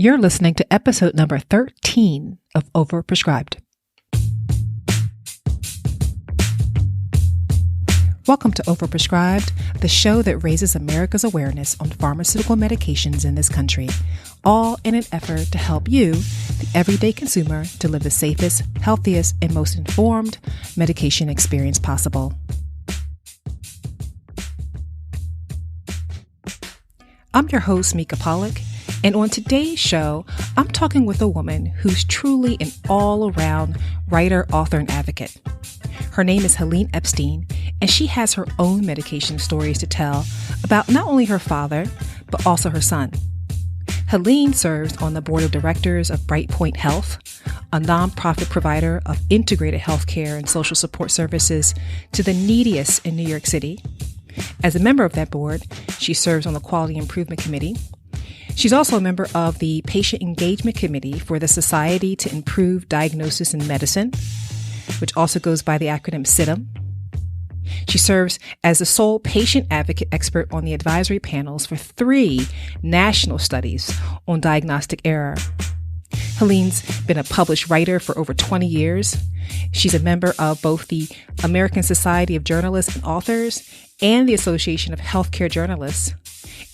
You're listening to episode number 13 of Overprescribed. Welcome to Overprescribed, the show that raises America's awareness on pharmaceutical medications in this country, all in an effort to help you, the everyday consumer, to live the safest, healthiest, and most informed medication experience possible. I'm your host, Mika Pollack, and on today's show, I'm talking with a woman who's truly an all-around writer, author, and advocate. Her name is Helene Epstein, and she has her own medication stories to tell about not only her father, but also her son. Helene serves on the board of directors of Brightpoint Health, a nonprofit provider of integrated healthcare and social support services to the neediest in New York City. As a member of that board, she serves on the Quality Improvement Committee. She's also a member of the Patient Engagement Committee for the Society to Improve Diagnosis in Medicine, which also goes by the acronym SITM. She serves as the sole patient advocate expert on the advisory panels for 3 national studies on diagnostic error. Helene's been a published writer for over 20 years. She's a member of both the American Society of Journalists and Authors and the Association of Healthcare Journalists.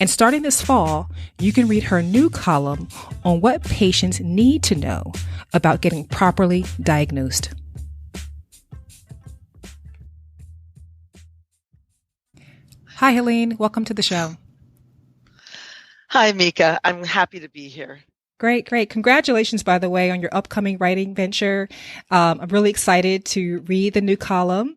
And starting this fall, you can read her new column on what patients need to know about getting properly diagnosed. Hi, Helene. Welcome to the show. Hi, Mika. I'm happy to be here. Great. Congratulations, by the way, on your upcoming writing venture. I'm really excited to read the new column,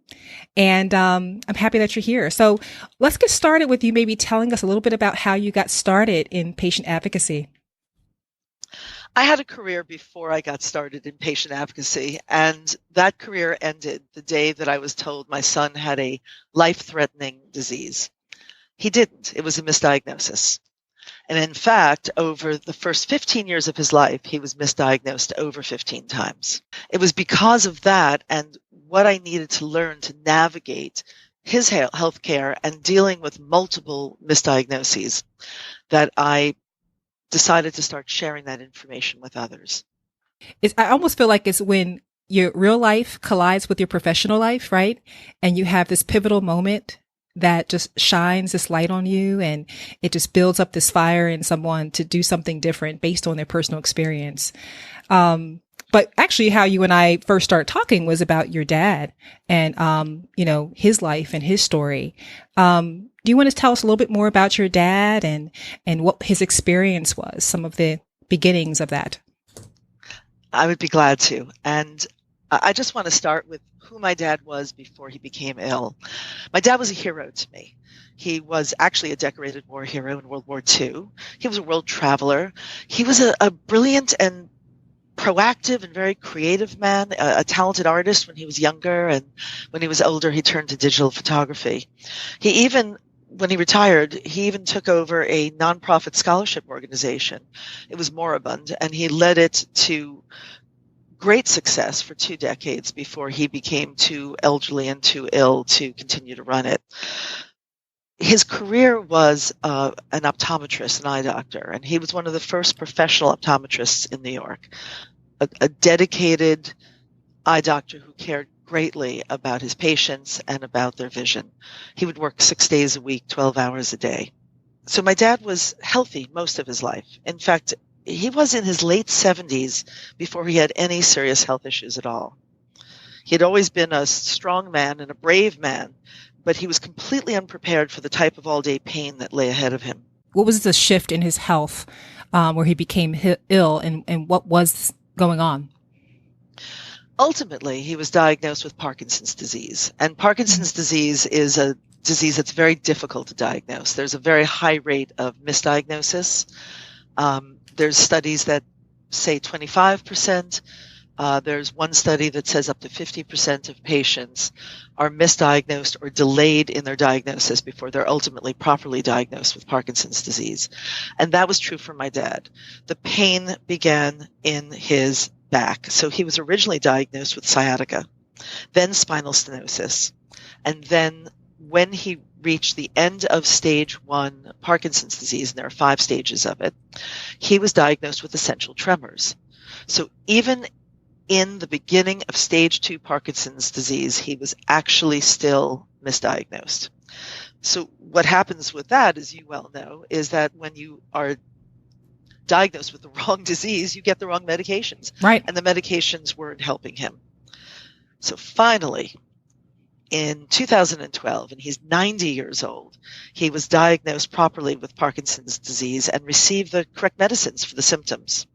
and I'm happy that you're here. So let's get started with you maybe telling us a little bit about how you got started in patient advocacy. I had a career before I got started in patient advocacy, and that career ended the day that I was told my son had a life-threatening disease. He didn't. It was a misdiagnosis. And in fact, over the first 15 years of his life, he was misdiagnosed over 15 times. It was because of that and what I needed to learn to navigate his healthcare and dealing with multiple misdiagnoses that I decided to start sharing that information with others. I almost feel like it's when your real life collides with your professional life, right? And you have this pivotal moment that just shines this light on you, and it just builds up this fire in someone to do something different based on their personal experience. But actually how you and I first started talking was about your dad and, his life and his story. Do you want to tell us a little bit more about your dad and what his experience was, some of the beginnings of that? I would be glad to. And I just want to start with who my dad was before he became ill. My dad was a hero to me. He was actually a decorated war hero in World War II. He was a world traveler. He was a brilliant and proactive and very creative man, a talented artist when he was younger, and when he was older, he turned to digital photography. When he retired, he even took over a nonprofit scholarship organization. It was moribund, and he led it to great success for 2 decades before he became too elderly and too ill to continue to run it. His career was an optometrist, an eye doctor, and he was one of the first professional optometrists in New York, a dedicated eye doctor who cared greatly about his patients and about their vision. He would work 6 days a week, 12 hours a day. So my dad was healthy most of his life. In fact, he was in his late 70s before he had any serious health issues at all. He had always been a strong man and a brave man, but he was completely unprepared for the type of all-day pain that lay ahead of him. What was the shift in his health where he became ill, and what was going on? Ultimately, he was diagnosed with Parkinson's disease. And Parkinson's disease is a disease that's very difficult to diagnose. There's a very high rate of misdiagnosis. There's studies that say 25%. There's one study that says up to 50% of patients are misdiagnosed or delayed in their diagnosis before they're ultimately properly diagnosed with Parkinson's disease. And that was true for my dad. The pain began in his back. So he was originally diagnosed with sciatica, then spinal stenosis. And then when he reached the end of stage 1 Parkinson's disease, and there are 5 stages of it, he was diagnosed with essential tremors. So even in the beginning of stage 2 Parkinson's disease, he was actually still misdiagnosed. So what happens with that, as you well know, is that when you are diagnosed with the wrong disease, you get the wrong medications. Right. And the medications weren't helping him. So finally, in 2012, and he's 90 years old, he was diagnosed properly with Parkinson's disease and received the correct medicines for the symptoms.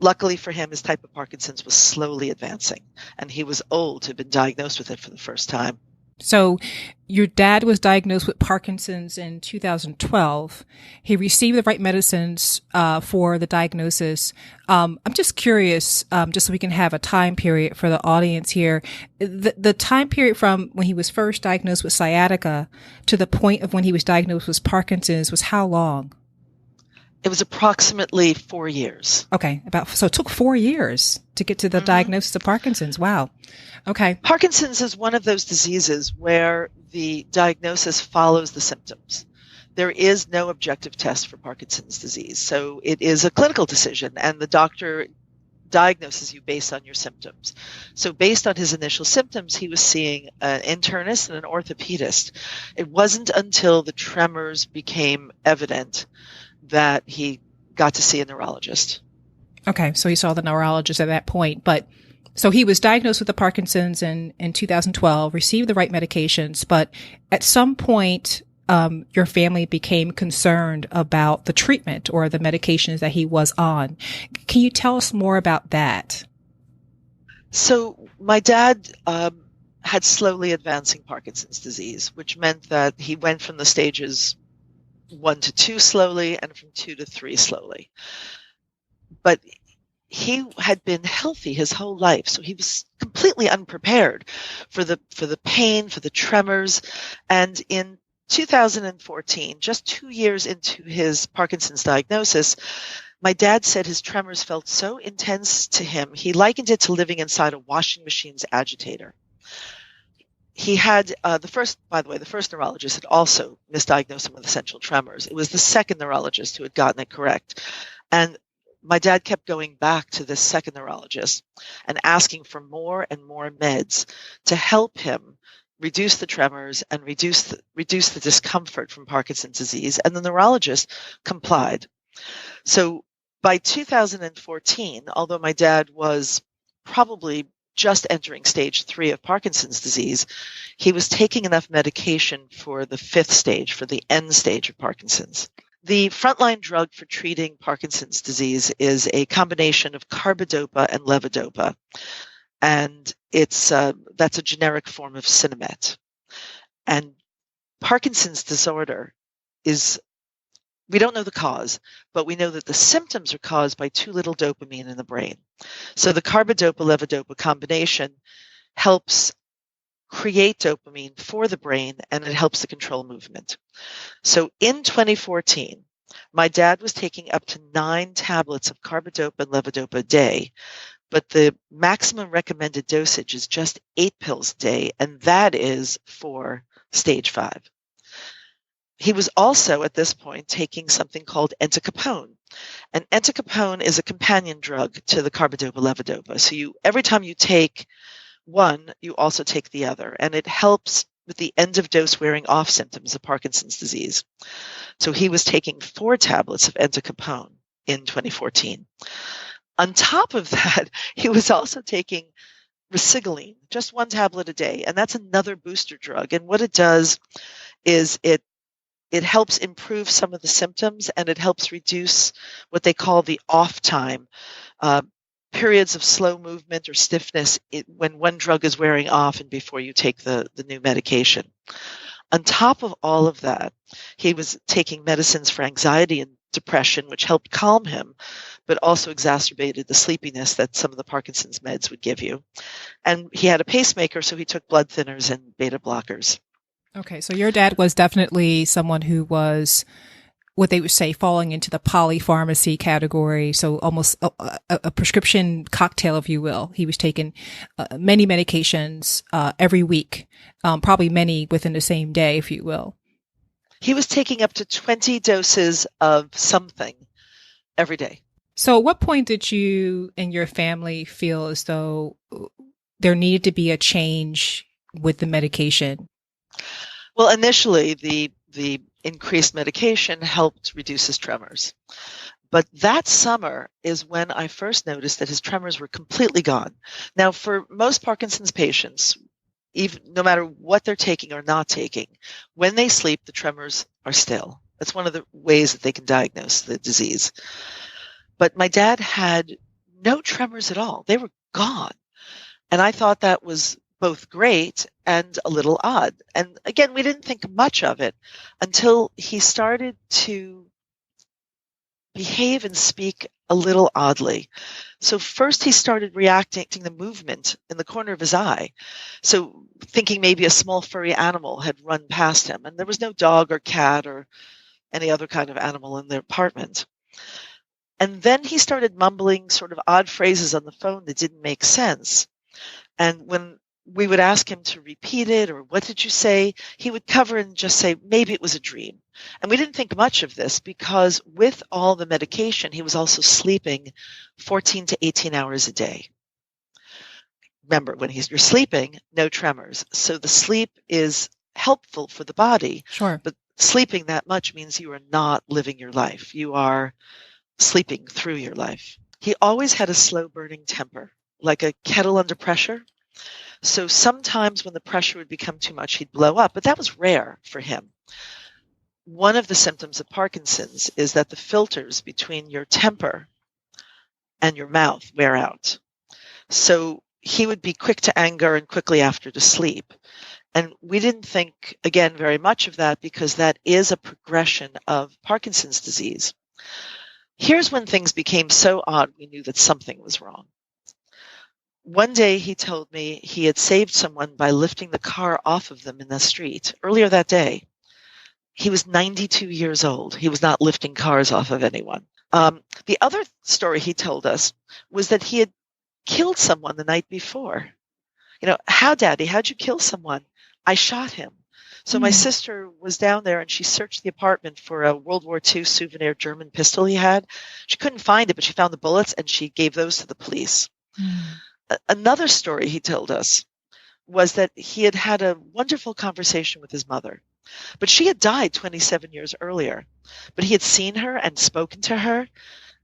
Luckily for him, his type of Parkinson's was slowly advancing, and he was old to have been diagnosed with it for the first time. So your dad was diagnosed with Parkinson's in 2012. He received the right medicines for the diagnosis. I'm just curious, just so we can have a time period for the audience here. The time period from when he was first diagnosed with sciatica to the point of when he was diagnosed with Parkinson's was how long? It was approximately 4 years. Okay, so it took 4 years to get to the diagnosis of Parkinson's. Wow. Okay. Parkinson's is one of those diseases where the diagnosis follows the symptoms. There is no objective test for Parkinson's disease, so it is a clinical decision, and the doctor diagnoses you based on your symptoms. So based on his initial symptoms, he was seeing an internist and an orthopedist. It wasn't until the tremors became evident that he got to see a neurologist. Okay, so he saw the neurologist at that point. But so he was diagnosed with the Parkinson's in 2012, received the right medications, but at some point, your family became concerned about the treatment or the medications that he was on. Can you tell us more about that? So my dad had slowly advancing Parkinson's disease, which meant that he went from the stages 1 to 2 slowly and from 2 to 3 slowly. But he had been healthy his whole life, so he was completely unprepared for the pain, for the tremors. And in 2014, just 2 years into his Parkinson's diagnosis, my dad said his tremors felt so intense to him, he likened it to living inside a washing machine's agitator. He had the first neurologist had also misdiagnosed him with essential tremors. It was the second neurologist who had gotten it correct. And my dad kept going back to this second neurologist and asking for more and more meds to help him reduce the tremors and reduce the discomfort from Parkinson's disease. And the neurologist complied. So by 2014, although my dad was probably just entering stage 3 of Parkinson's disease, he was taking enough medication for the 5th stage, for the end stage of Parkinson's. The frontline drug for treating Parkinson's disease is a combination of carbidopa and levodopa, and that's a generic form of Sinemet. And Parkinson's disorder we don't know the cause, but we know that the symptoms are caused by too little dopamine in the brain. So the carbidopa-levodopa combination helps create dopamine for the brain, and it helps to control movement. So in 2014, my dad was taking up to 9 tablets of carbidopa and levodopa a day, but the maximum recommended dosage is just 8 pills a day, and that is for stage 5. He was also, at this point, taking something called entacapone. And entacapone is a companion drug to the carbidopa-levodopa. So every time you take one, you also take the other. And it helps with the end-of-dose wearing off symptoms of Parkinson's disease. So he was taking 4 tablets of entacapone in 2014. On top of that, he was also taking resigaline, just 1 tablet a day. And that's another booster drug. And what it does is it helps improve some of the symptoms, and it helps reduce what they call the off time, periods of slow movement or stiffness when one drug is wearing off and before you take the new medication. On top of all of that, he was taking medicines for anxiety and depression, which helped calm him, but also exacerbated the sleepiness that some of the Parkinson's meds would give you. And he had a pacemaker, so he took blood thinners and beta blockers. Okay, so your dad was definitely someone who was what they would say falling into the polypharmacy category. So almost a prescription cocktail, if you will. He was taking many medications every week, probably many within the same day, if you will. He was taking up to 20 doses of something every day. So at what point did you and your family feel as though there needed to be a change with the medication? Well, initially, the increased medication helped reduce his tremors. But that summer is when I first noticed that his tremors were completely gone. Now, for most Parkinson's patients, even no matter what they're taking or not taking, when they sleep, the tremors are still. That's one of the ways that they can diagnose the disease. But my dad had no tremors at all. They were gone. And I thought that was both great and a little odd. And again, we didn't think much of it until he started to behave and speak a little oddly. So first he started reacting to the movement in the corner of his eye. So thinking maybe a small furry animal had run past him, and there was no dog or cat or any other kind of animal in the apartment. And then he started mumbling sort of odd phrases on the phone that didn't make sense. And when we would ask him to repeat it or what did you say, he would cover and just say, maybe it was a dream. And we didn't think much of this because with all the medication, he was also sleeping 14 to 18 hours a day. Remember, when you're sleeping, no tremors. So the sleep is helpful for the body. Sure. But sleeping that much means you are not living your life. You are sleeping through your life. He always had a slow burning temper, like a kettle under pressure. So sometimes when the pressure would become too much, he'd blow up, but that was rare for him. One of the symptoms of Parkinson's is that the filters between your temper and your mouth wear out. So he would be quick to anger and quickly after to sleep. And we didn't think, again, very much of that because that is a progression of Parkinson's disease. Here's when things became so odd we knew that something was wrong. One day he told me he had saved someone by lifting the car off of them in the street. Earlier that day, he was 92 years old. He was not lifting cars off of anyone. The other story he told us was that he had killed someone the night before. How, Daddy? How'd you kill someone? I shot him. So my sister was down there and she searched the apartment for a World War II souvenir German pistol he had. She couldn't find it, but she found the bullets and she gave those to the police. Another story he told us was that he had had a wonderful conversation with his mother, but she had died 27 years earlier. But he had seen her and spoken to her.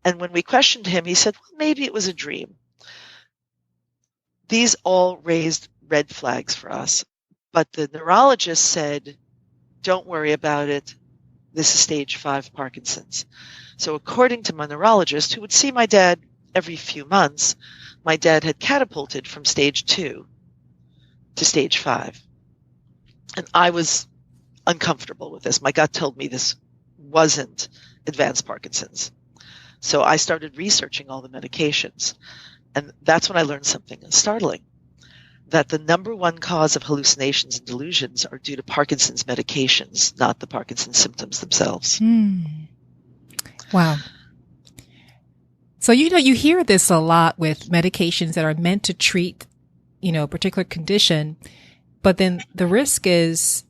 And when we questioned him, he said, well, maybe it was a dream. These all raised red flags for us. But the neurologist said, don't worry about it. This is stage 5 Parkinson's. So according to my neurologist, who would see my dad every few months, my dad had catapulted from stage 2 to stage 5. And I was uncomfortable with this. My gut told me this wasn't advanced Parkinson's. So I started researching all the medications. And that's when I learned something startling, that the number one cause of hallucinations and delusions are due to Parkinson's medications, not the Parkinson's symptoms themselves. Wow. So, you hear this a lot with medications that are meant to treat, a particular condition, but then the risk is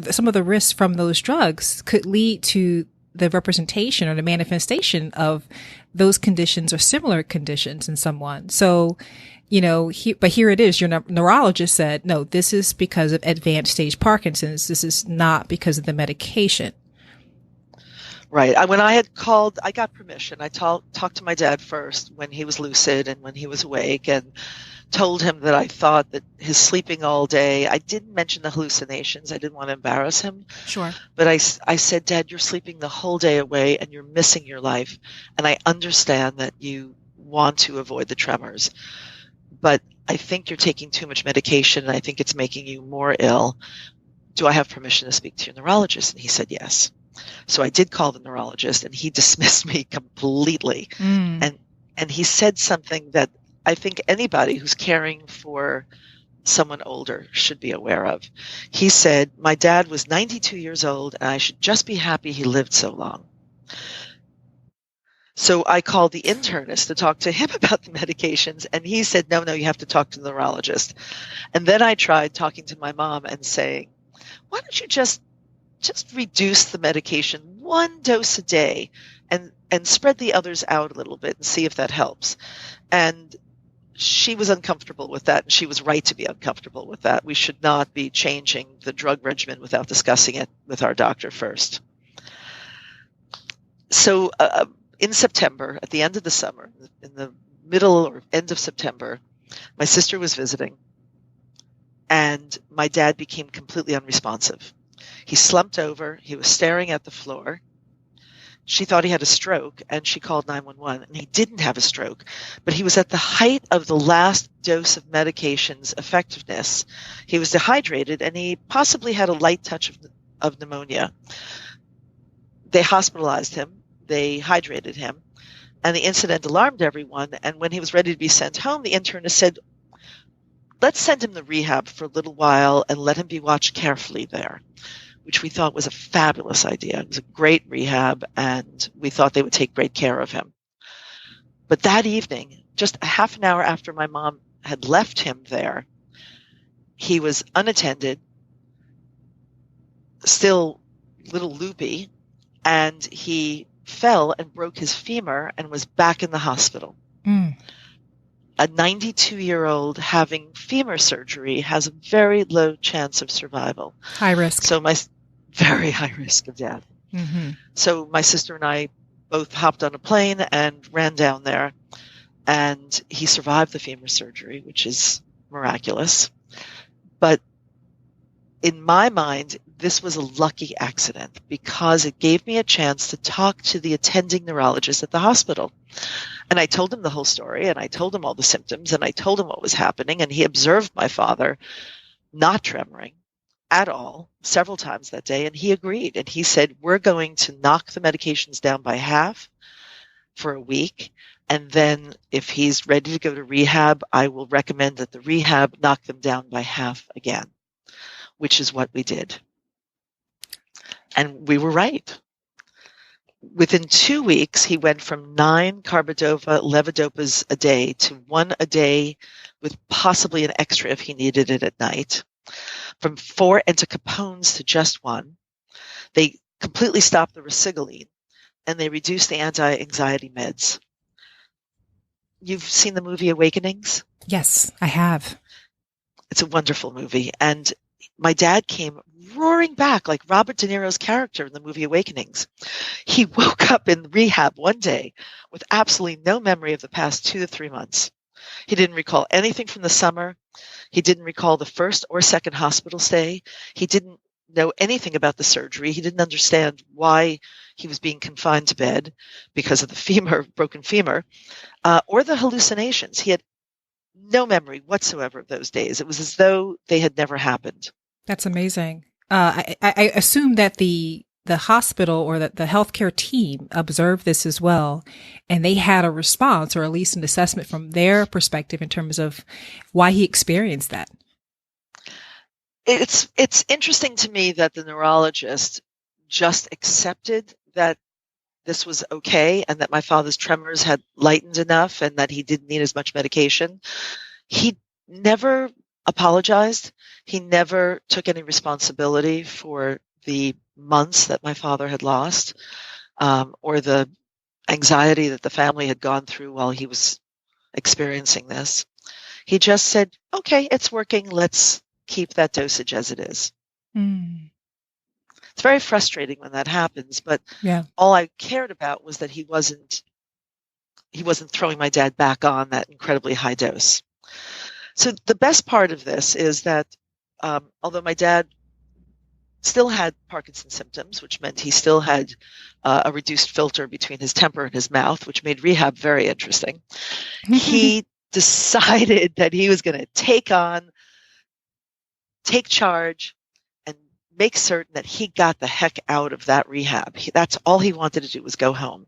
some of the risks from those drugs could lead to the representation or the manifestation of those conditions or similar conditions in someone. So, but here it is. Your neurologist said, no, this is because of advanced stage Parkinson's. This is not because of the medication. Right. When I had called, I got permission. I talked to my dad first when he was lucid and when he was awake and told him that I thought that his sleeping all day, I didn't mention the hallucinations. I didn't want to embarrass him. Sure. But I said, Dad, you're sleeping the whole day away and you're missing your life. And I understand that you want to avoid the tremors. But I think you're taking too much medication and I think it's making you more ill. Do I have permission to speak to your neurologist? And he said yes. So I did call the neurologist and he dismissed me completely. And he said something that I think anybody who's caring for someone older should be aware of. He said, my dad was 92 years old and I should just be happy he lived so long. So I called the internist to talk to him about the medications, and he said, no, you have to talk to the neurologist. And then I tried talking to my mom and saying, why don't you just reduce the medication 1 dose a day and spread the others out a little bit and see if that helps. And she was uncomfortable with that, and she was right to be uncomfortable with that. We should not be changing the drug regimen without discussing it with our doctor first. So in September, at the end of the summer, in the middle or end of September, my sister was visiting, and my dad became completely unresponsive. He slumped over. He was staring at the floor. She thought he had a stroke, and she called 911, and he didn't have a stroke, but he was at the height of the last dose of medication's effectiveness. He was dehydrated, and he possibly had a light touch of pneumonia. They hospitalized him. They hydrated him, and the incident alarmed everyone, and when he was ready to be sent home, the internist said, let's send him to rehab for a little while and let him be watched carefully there, which we thought was a fabulous idea. It was a great rehab, and we thought they would take great care of him. But that evening, just a half an hour after my mom had left him there, he was unattended, still a little loopy, and he fell and broke his femur and was back in the hospital. A 92-year-old having femur surgery has a very low chance of survival. High risk. So very high risk of death. Mm-hmm. So my sister and I both hopped on a plane and ran down there, and he survived the femur surgery, which is miraculous. But in my mind, this was a lucky accident because it gave me a chance to talk to the attending neurologist at the hospital. And I told him the whole story, and I told him all the symptoms, and I told him what was happening, and he observed my father not tremoring at all several times that day, and he agreed. And he said, we're going to knock the medications down by half for a week, and then if he's ready to go to rehab, I will recommend that the rehab knock them down by half again, which is what we did. And we were right. Within 2 weeks, he went from 9 carbidopa levodopas a day to 1 a day with possibly an extra if he needed it at night. From 4 entacapones to just 1. They completely stopped the resigaline, and they reduced the anti-anxiety meds. You've seen the movie Awakenings? Yes, I have. It's a wonderful movie. And my dad came roaring back like Robert De Niro's character in the movie Awakenings. He woke up in rehab one day with absolutely no memory of the past 2 to 3 months. He didn't recall anything from the summer. He didn't recall the first or second hospital stay. He didn't know anything about the surgery. He didn't understand why he was being confined to bed because of the broken femur, or the hallucinations. He had no memory whatsoever of those days. It was as though they had never happened. That's amazing. I assume that the hospital or the healthcare team observed this as well, and they had a response or at least an assessment from their perspective in terms of why he experienced that. It's interesting to me that the neurologist just accepted that this was okay and that my father's tremors had lightened enough and that he didn't need as much medication. He never apologized. He never took any responsibility for the months that my father had lost, or the anxiety that the family had gone through while he was experiencing this. He just said, okay, it's working. Let's keep that dosage as it is. It's very frustrating when that happens, but all I cared about was that he wasn't throwing my dad back on that incredibly high dose. So the best part of this is that although my dad still had Parkinson's symptoms, which meant he still had a reduced filter between his temper and his mouth, which made rehab very interesting, he decided that he was going to take charge, and make certain that he got the heck out of that rehab. That's all he wanted to do, was go home.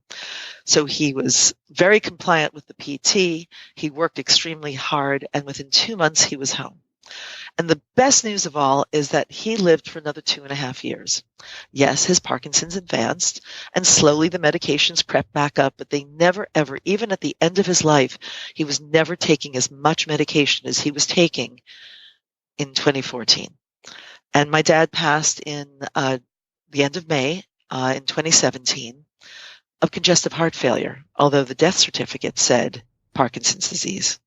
So he was very compliant with the PT. He worked extremely hard, and within 2 months he was home. And the best news of all is that he lived for another 2.5 years. Yes, his Parkinson's advanced, and slowly the medications crept back up, but they never, ever, even at the end of his life, he was never taking as much medication as he was taking in 2014. And my dad passed in the end of May in 2017 of congestive heart failure, although the death certificate said Parkinson's disease.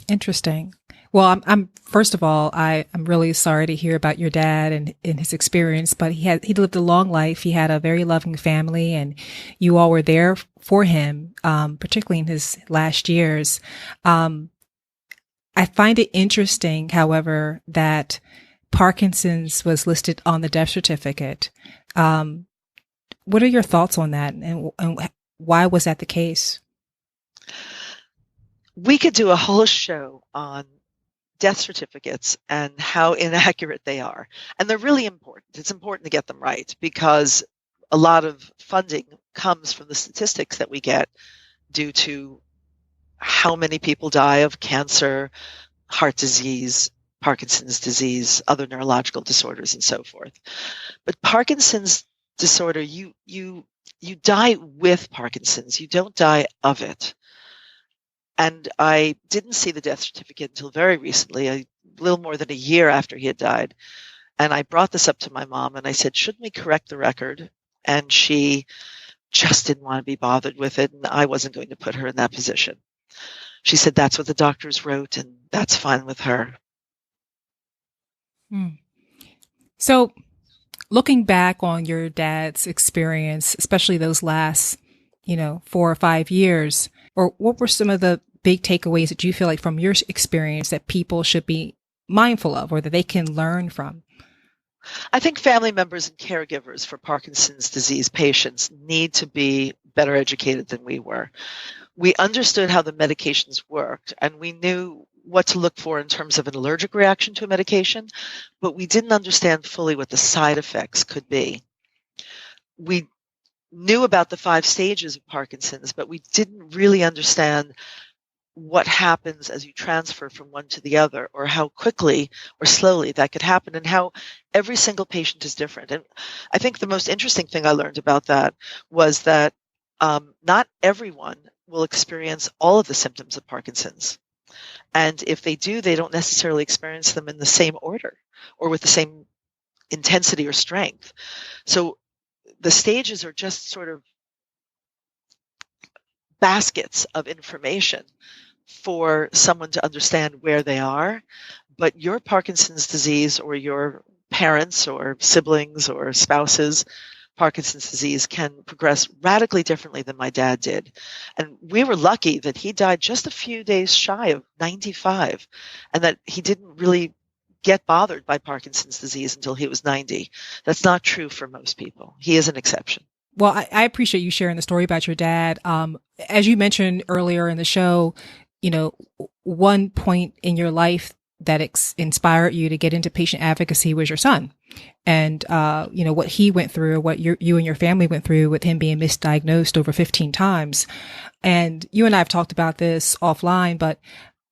Interesting. Well, I'm first of all, I'm really sorry to hear about your dad and his experience, but he lived a long life. He had a very loving family, and you all were there for him, particularly in his last years. I find it interesting, however, that Parkinson's was listed on the death certificate. What are your thoughts on that, and why was that the case? We could do a whole show on death certificates and how inaccurate they are. And they're really important. It's important to get them right because a lot of funding comes from the statistics that we get due to how many people die of cancer, heart disease, Parkinson's disease, other neurological disorders, and so forth. But Parkinson's disorder, you die with Parkinson's. You don't die of it. And I didn't see the death certificate until very recently, a little more than a year after he had died. And I brought this up to my mom and I said, shouldn't we correct the record? And she just didn't want to be bothered with it. And I wasn't going to put her in that position. She said, that's what the doctors wrote and that's fine with her. So looking back on your dad's experience, especially those last, 4 or 5 years, or what were some of the big takeaways that you feel like from your experience that people should be mindful of or that they can learn from? I think family members and caregivers for Parkinson's disease patients need to be better educated than we were. We understood how the medications worked and we knew what to look for in terms of an allergic reaction to a medication, but we didn't understand fully what the side effects could be. We knew about the 5 stages of Parkinson's, but we didn't really understand what happens as you transfer from one to the other, or how quickly or slowly that could happen, and how every single patient is different. And I think the most interesting thing I learned about that was that not everyone will experience all of the symptoms of Parkinson's. And if they do, they don't necessarily experience them in the same order or with the same intensity or strength. So the stages are just sort of baskets of information for someone to understand where they are. But your Parkinson's disease or your parents or siblings or spouses' Parkinson's disease can progress radically differently than my dad did. And we were lucky that he died just a few days shy of 95 and that he didn't really get bothered by Parkinson's disease until he was 90. That's not true for most people. He is an exception. Well, I appreciate you sharing the story about your dad. As you mentioned earlier in the show, one point in your life that inspired you to get into patient advocacy was your son. And, what he went through, what you and your family went through with him being misdiagnosed over 15 times. And you and I have talked about this offline, but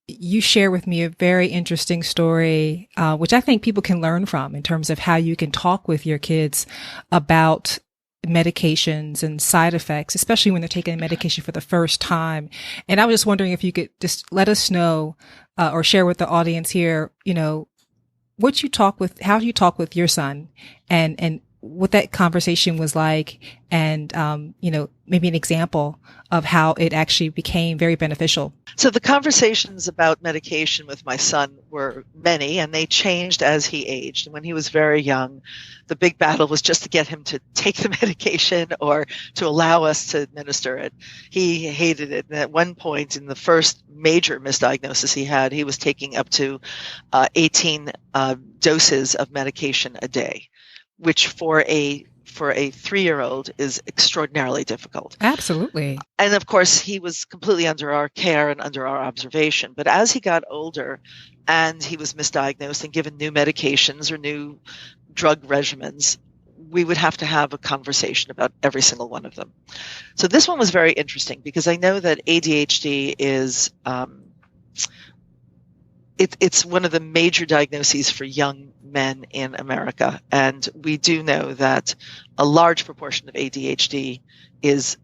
you share with me a very interesting story, which I think people can learn from in terms of how you can talk with your kids about medications and side effects, especially when they're taking medication for the first time. And I was just wondering if you could just let us know or share with the audience here, how you talk with your son and what that conversation was like and, maybe an example of how it actually became very beneficial. So the conversations about medication with my son were many, and they changed as he aged. And when he was very young, the big battle was just to get him to take the medication or to allow us to administer it. He hated it. And at one point in the first major misdiagnosis he had, he was taking up to 18 doses of medication a day, which for a 3-year-old is extraordinarily difficult. Absolutely. And of course, he was completely under our care and under our observation. But as he got older and he was misdiagnosed and given new medications or new drug regimens, we would have to have a conversation about every single one of them. So this one was very interesting because I know that ADHD is it's one of the major diagnoses for young men in America. And we do know that a large proportion of ADHD it's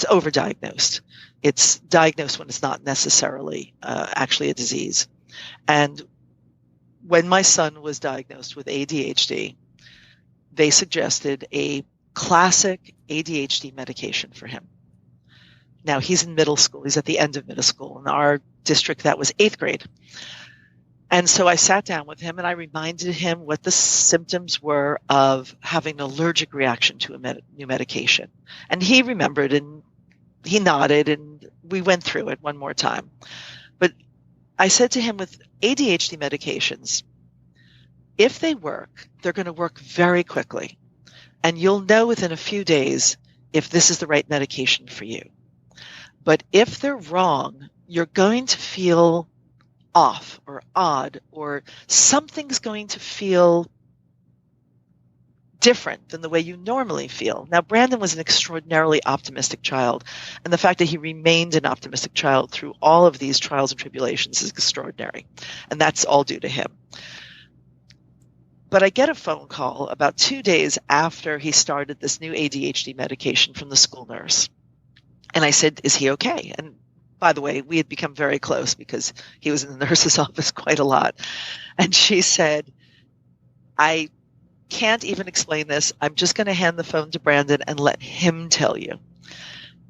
overdiagnosed. It's diagnosed when it's not necessarily actually a disease. And when my son was diagnosed with ADHD, they suggested a classic ADHD medication for him. Now, he's in middle school. He's at the end of middle school. In our district, that was 8th grade. And so I sat down with him and I reminded him what the symptoms were of having an allergic reaction to a new medication. And he remembered and he nodded and we went through it one more time. But I said to him, with ADHD medications, if they work, they're going to work very quickly. And you'll know within a few days if this is the right medication for you. But if they're wrong, you're going to feel off or odd, or something's going to feel different than the way you normally feel. Now, Brandon was an extraordinarily optimistic child, and the fact that he remained an optimistic child through all of these trials and tribulations is extraordinary, and that's all due to him. But I get a phone call about 2 days after he started this new ADHD medication from the school nurse. And I said, is he okay? And by the way, we had become very close because he was in the nurse's office quite a lot. And she said, I can't even explain this. I'm just going to hand the phone to Brandon and let him tell you.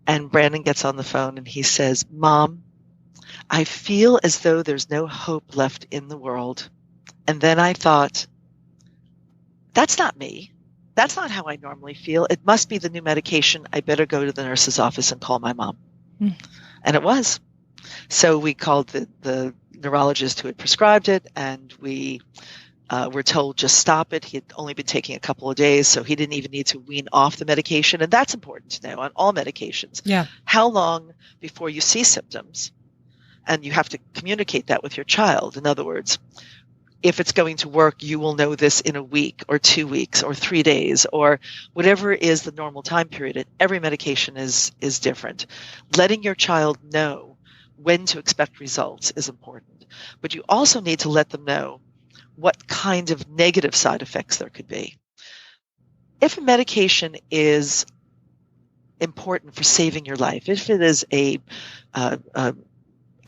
And Brandon gets on the phone and he says, Mom, I feel as though there's no hope left in the world. And then I thought, that's not me. That's not how I normally feel. It must be the new medication. I better go to the nurse's office and call my mom. And it was. So we called the neurologist who had prescribed it, and we were told just stop it. He had only been taking a couple of days, so he didn't even need to wean off the medication. And that's important to know on all medications. Yeah. How long before you see symptoms? And you have to communicate that with your child. In other words, if it's going to work, you will know this in a week or 2 weeks or 3 days or whatever is the normal time period. And every medication is different. Letting your child know when to expect results is important. But you also need to let them know what kind of negative side effects there could be. If a medication is important for saving your life, if it is a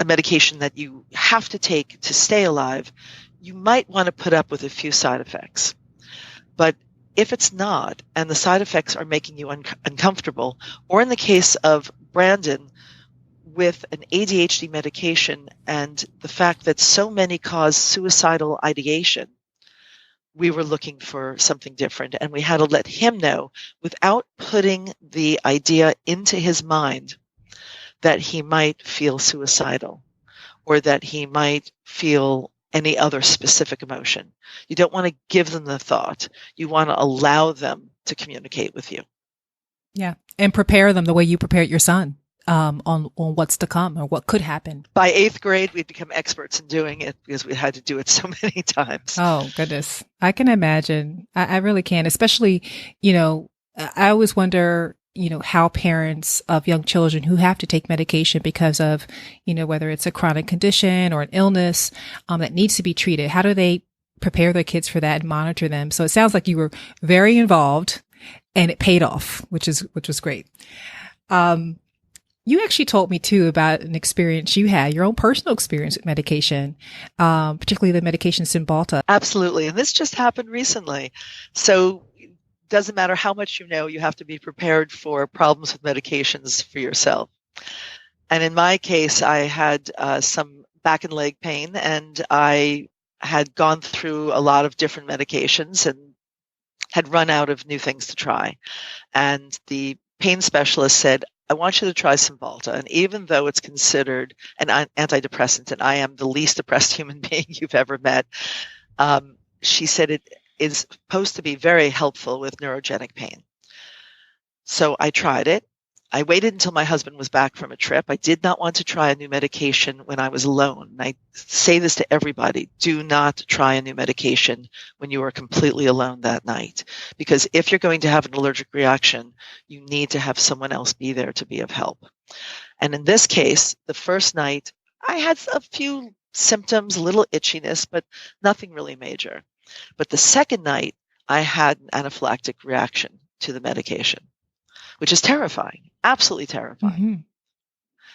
medication that you have to take to stay alive, you might want to put up with a few side effects. But if it's not, and the side effects are making you uncomfortable, or in the case of Brandon, with an ADHD medication and the fact that so many cause suicidal ideation, we were looking for something different. And we had to let him know without putting the idea into his mind that he might feel suicidal or that he might feel any other specific emotion. You don't want to give them the thought. You want to allow them to communicate with you. Yeah. And prepare them the way you prepared your son on what's to come or what could happen. By 8th grade, we'd become experts in doing it because we had to do it so many times. Oh, goodness. I can imagine. I really can, especially, I always wonder, how parents of young children who have to take medication because of, whether it's a chronic condition or an illness that needs to be treated, how do they prepare their kids for that and monitor them? So it sounds like you were very involved and it paid off, which was great. You actually told me too about an experience you had, your own personal experience with medication, particularly the medication Cymbalta. Absolutely. And this just happened recently. So doesn't matter how much you have to be prepared for problems with medications for yourself. And in my case, I had some back and leg pain, and I had gone through a lot of different medications and had run out of new things to try. And the pain specialist said, I want you to try Cymbalta. And even though it's considered an antidepressant, and I am the least depressed human being you've ever met, she said it is supposed to be very helpful with neurogenic pain. So I tried it. I waited until my husband was back from a trip. I did not want to try a new medication when I was alone. And I say this to everybody. Do not try a new medication when you are completely alone that night. Because if you're going to have an allergic reaction, you need to have someone else be there to be of help. And in this case, the first night, I had a few symptoms, a little itchiness, but nothing really major. But the second night, I had an anaphylactic reaction to the medication, which is terrifying, absolutely terrifying. Mm-hmm.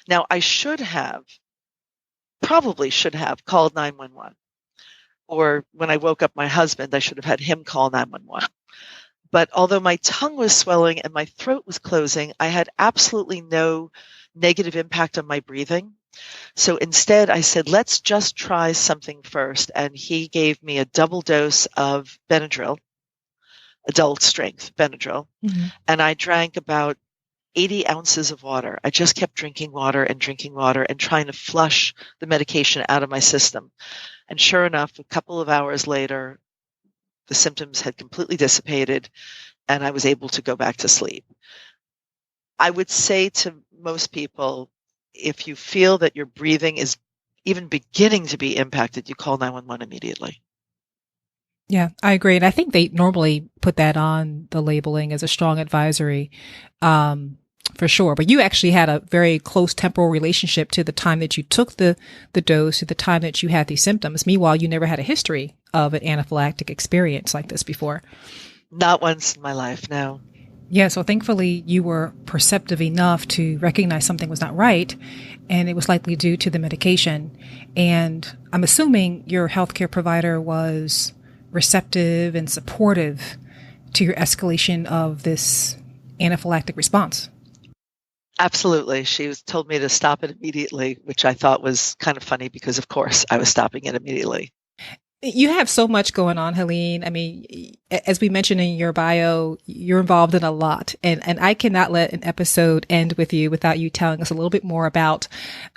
Now, I probably should have called 911. Or when I woke up my husband, I should have had him call 911. But although my tongue was swelling and my throat was closing, I had absolutely no negative impact on my breathing. So instead, I said, let's just try something first. And he gave me a double dose of Benadryl, adult strength Benadryl. Mm-hmm. And I drank about 80 ounces of water. I just kept drinking water and trying to flush the medication out of my system. And sure enough, a couple of hours later, the symptoms had completely dissipated and I was able to go back to sleep. I would say to most people, if you feel that your breathing is even beginning to be impacted, you call 911 immediately. Yeah, I agree. And I think they normally put that on the labeling as a strong advisory, for sure. But you actually had a very close temporal relationship to the time that you took the dose, to the time that you had these symptoms. Meanwhile, you never had a history of an anaphylactic experience like this before. Not once in my life, no. Yeah, so thankfully you were perceptive enough to recognize something was not right, and it was likely due to the medication. And I'm assuming your healthcare provider was receptive and supportive to your escalation of this anaphylactic response. Absolutely. She told me to stop it immediately, which I thought was kind of funny because, of course, I was stopping it immediately. You have so much going on, Helene. I mean, as we mentioned in your bio, you're involved in a lot. And I cannot let an episode end with you without you telling us a little bit more about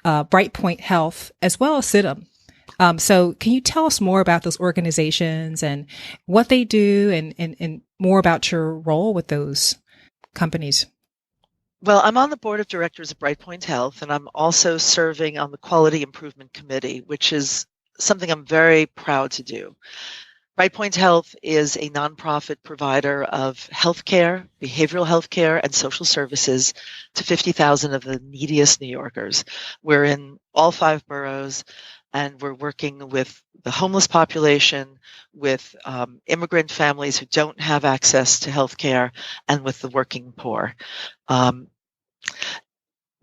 Brightpoint Health as well as CITM. So can you tell us more about those organizations and what they do and more about your role with those companies? Well, I'm on the board of directors of Brightpoint Health, and I'm also serving on the Quality Improvement Committee, which is something I'm very proud to do. Brightpoint Health is a nonprofit provider of healthcare, behavioral healthcare, and social services to 50,000 of the neediest New Yorkers. We're in all 5 boroughs, and we're working with the homeless population, with immigrant families who don't have access to healthcare, and with the working poor.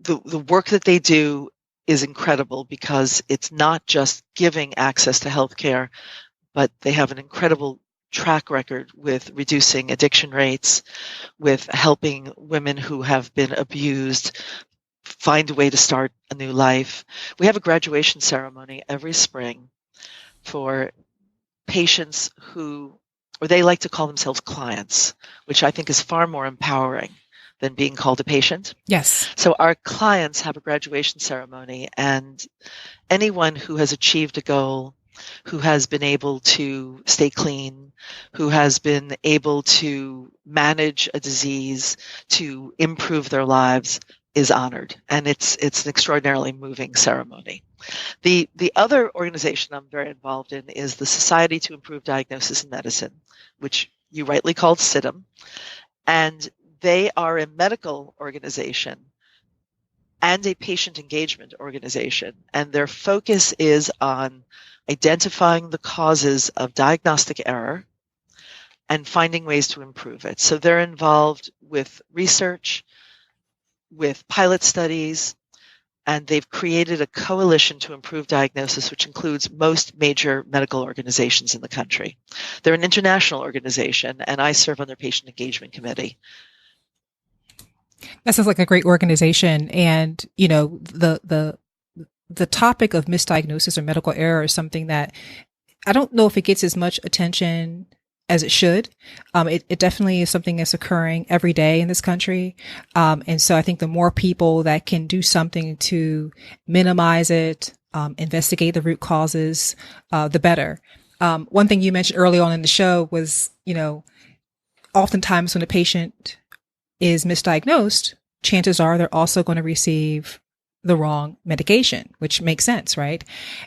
The work that they do is incredible because it's not just giving access to healthcare, but they have an incredible track record with reducing addiction rates, with helping women who have been abused find a way to start a new life. We have a graduation ceremony every spring for patients or they like to call themselves clients, which I think is far more empowering than being called a patient. Yes. So our clients have a graduation ceremony, and anyone who has achieved a goal, who has been able to stay clean, who has been able to manage a disease, to improve their lives, is honored. And it's an extraordinarily moving ceremony. The other organization I'm very involved in is the Society to Improve Diagnosis in Medicine, which you rightly called CITM. And they are a medical organization and a patient engagement organization, and their focus is on identifying the causes of diagnostic error and finding ways to improve it. So they're involved with research, with pilot studies, and they've created a coalition to improve diagnosis, which includes most major medical organizations in the country. They're an international organization, and I serve on their patient engagement committee. That sounds like a great organization. And, you know, the topic of misdiagnosis or medical error is something that I don't know if it gets as much attention as it should. It definitely is something that's occurring every day in this country. And so I think the more people that can do something to minimize it, investigate the root causes, the better. One thing you mentioned early on in the show was, you know, oftentimes when a patient is misdiagnosed, chances are they're also going to receive the wrong medication, which makes sense, right?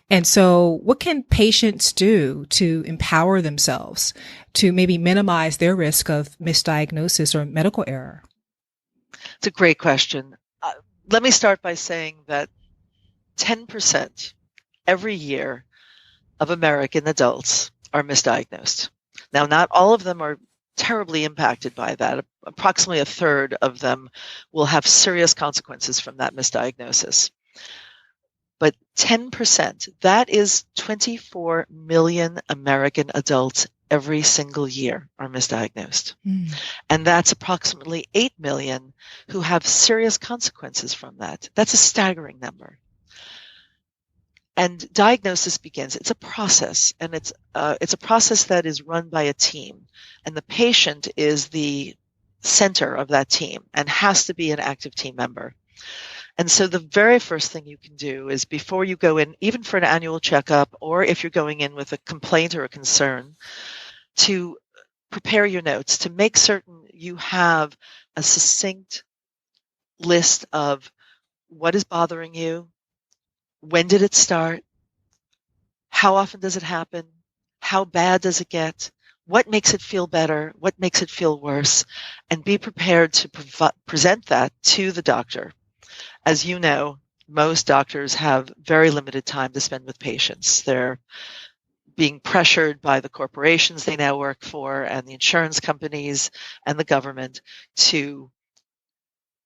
And so what can patients do to empower themselves to maybe minimize their risk of misdiagnosis or medical error? It's a great question. Let me start by saying that 10% every year of American adults are misdiagnosed. Now, not all of them are terribly impacted by that. Approximately a third of them will have serious consequences from that misdiagnosis. But 10%, that is 24 million American adults every single year are misdiagnosed. And that's approximately 8 million who have serious consequences from that. That's a staggering number. And diagnosis begins. It's a process, and it's a process that is run by a team, and the patient is the center of that team and has to be an active team member. And so the very first thing you can do is, before you go in, even for an annual checkup, or if you're going in with a complaint or a concern, to prepare your notes, to make certain you have a succinct list of what is bothering you, when did it start, how often does it happen, how bad does it get, what makes it feel better, what makes it feel worse, and be prepared to present that to the doctor. As you know, most doctors have very limited time to spend with patients. They're being pressured by the corporations they now work for and the insurance companies and the government to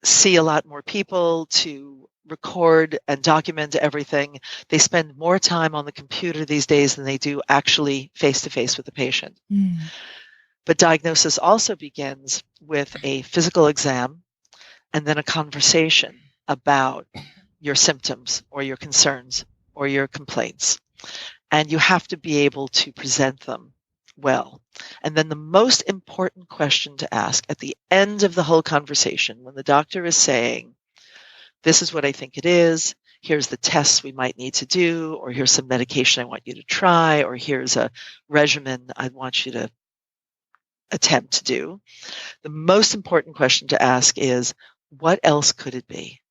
see a lot more people, to record and document everything. They spend more time on the computer these days than they do actually face-to-face with the patient. But diagnosis also begins with a physical exam and then a conversation about your symptoms or your concerns or your complaints. And you have to be able to present them well. And then the most important question to ask at the end of the whole conversation, when the doctor is saying, this is what I think it is, here's the tests we might need to do, or here's some medication I want you to try, or here's a regimen I want you to attempt to do. The most important question to ask is, what else could it be?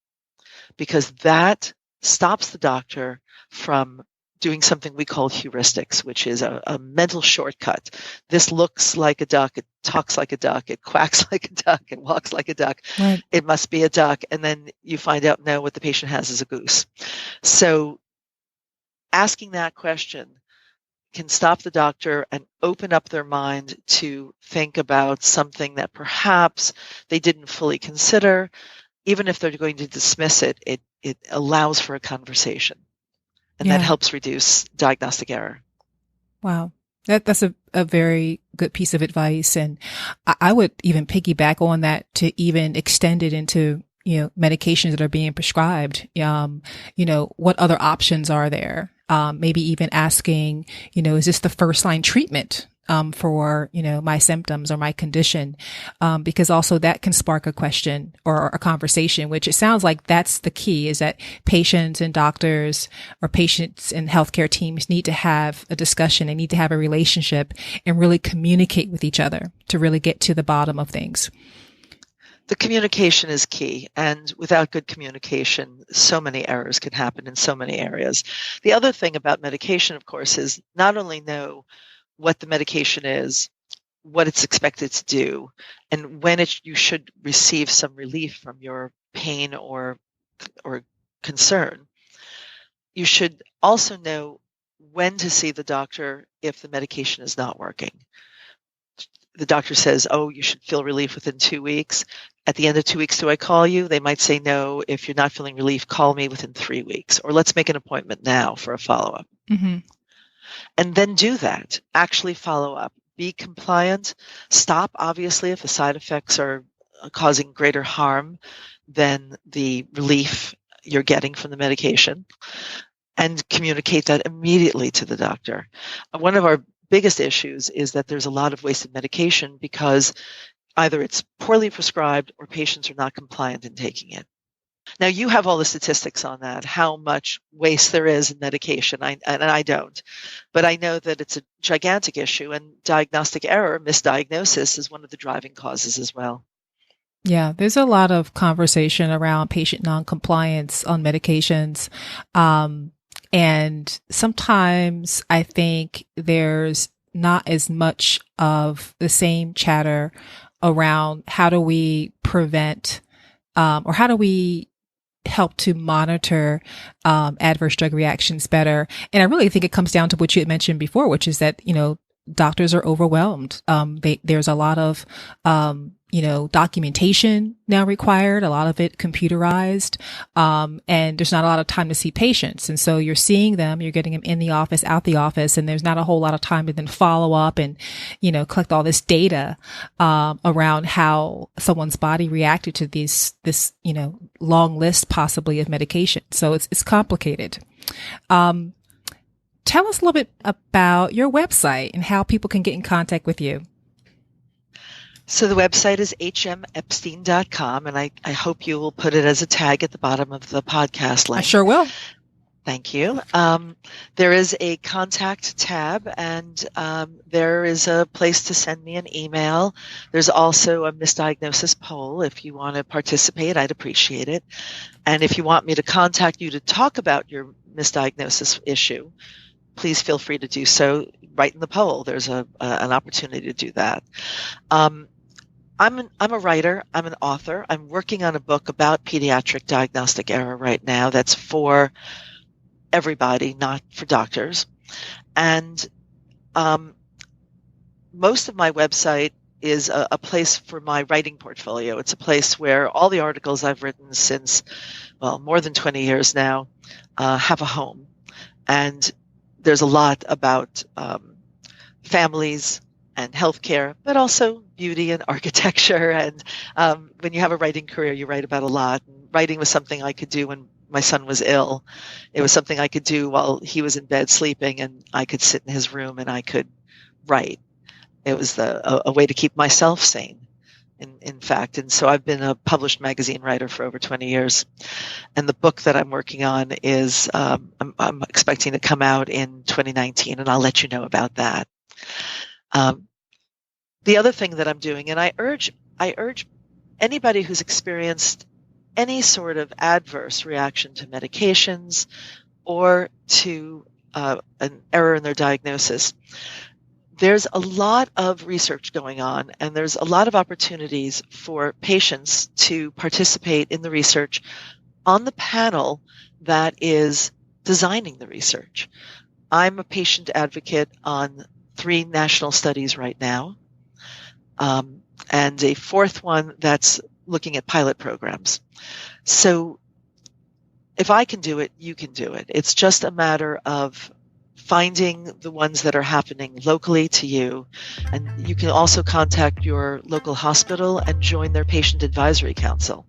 Because that stops the doctor from doing something we call heuristics, which is a mental shortcut. This looks like a duck, it talks like a duck, it quacks like a duck, it walks like a duck. Right. It must be a duck. And then you find out, no, what the patient has is a goose. So asking that question can stop the doctor and open up their mind to think about something that perhaps they didn't fully consider. Even if they're going to dismiss it, it allows for a conversation. And that helps reduce diagnostic error. Wow. That's a very good piece of advice. And I would even piggyback on that to even extend it into, medications that are being prescribed. What other options are there? Maybe even asking, is this the first line treatment? For, my symptoms or my condition, because also that can spark a question or a conversation, which it sounds like that's the key, is that patients and doctors or patients and healthcare teams need to have a discussion. They need to have a relationship and really communicate with each other to really get to the bottom of things. The communication is key, and without good communication, so many errors can happen in so many areas. The other thing about medication, of course, is not only know what the medication is, what it's expected to do, and when you should receive some relief from your pain or concern. You should also know when to see the doctor if the medication is not working. The doctor says, oh, you should feel relief within 2 weeks. At the end of 2 weeks, do I call you? They might say, no, if you're not feeling relief, call me within 3 weeks, or let's make an appointment now for a follow-up. Mm-hmm. And then do that. Actually follow up. Be compliant. Stop, obviously, if the side effects are causing greater harm than the relief you're getting from the medication. And communicate that immediately to the doctor. One of our biggest issues is that there's a lot of wasted medication because either it's poorly prescribed or patients are not compliant in taking it. Now, you have all the statistics on that, how much waste there is in medication, and I don't. But I know that it's a gigantic issue, and diagnostic error, misdiagnosis, is one of the driving causes as well. Yeah, there's a lot of conversation around patient noncompliance on medications. And sometimes I think there's not as much of the same chatter around how do we prevent or how do we help to monitor adverse drug reactions better. And I really think it comes down to what you had mentioned before, which is that, doctors are overwhelmed. There's a lot of, documentation now required, a lot of it computerized. And there's not a lot of time to see patients. And so you're seeing them, you're getting them in the office, out the office, and there's not a whole lot of time to then follow up and, collect all this data, around how someone's body reacted to this, long list possibly of medication. So it's complicated. Tell us a little bit about your website and how people can get in contact with you. So the website is hmepstein.com, and I hope you will put it as a tag at the bottom of the podcast link. I sure will. Thank you. There is a contact tab, and there is a place to send me an email. There's also a misdiagnosis poll. If you want to participate, I'd appreciate it. And if you want me to contact you to talk about your misdiagnosis issue, please feel free to do so. Write in the poll. There's an opportunity to do that. I'm a writer. I'm an author. I'm working on a book about pediatric diagnostic error right now. That's for everybody, not for doctors. And most of my website is a place for my writing portfolio. It's a place where all the articles I've written since, more than 20 years now, have a home. And there's a lot about families and healthcare, but also beauty and architecture. And when you have a writing career, you write about a lot. And writing was something I could do when my son was ill. It was something I could do while he was in bed sleeping, and I could sit in his room and I could write. It was a way to keep myself sane, in fact. And so I've been a published magazine writer for over 20 years. And the book that I'm working on is, I'm expecting to come out in 2019, and I'll let you know about that. The other thing that I'm doing, and I urge anybody who's experienced any sort of adverse reaction to medications or to an error in their diagnosis, there's a lot of research going on, and there's a lot of opportunities for patients to participate in the research on the panel that is designing the research. I'm a patient advocate on 3 national studies right now, and a 4th one that's looking at pilot programs. So if I can do it, you can do it. It's just a matter of finding the ones that are happening locally to you. And you can also contact your local hospital and join their patient advisory council.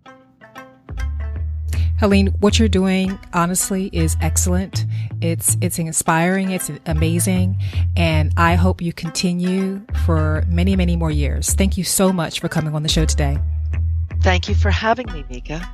Helene, what you're doing, honestly, is excellent. It's inspiring. It's amazing. And I hope you continue for many, many more years. Thank you so much for coming on the show today. Thank you for having me, Mika.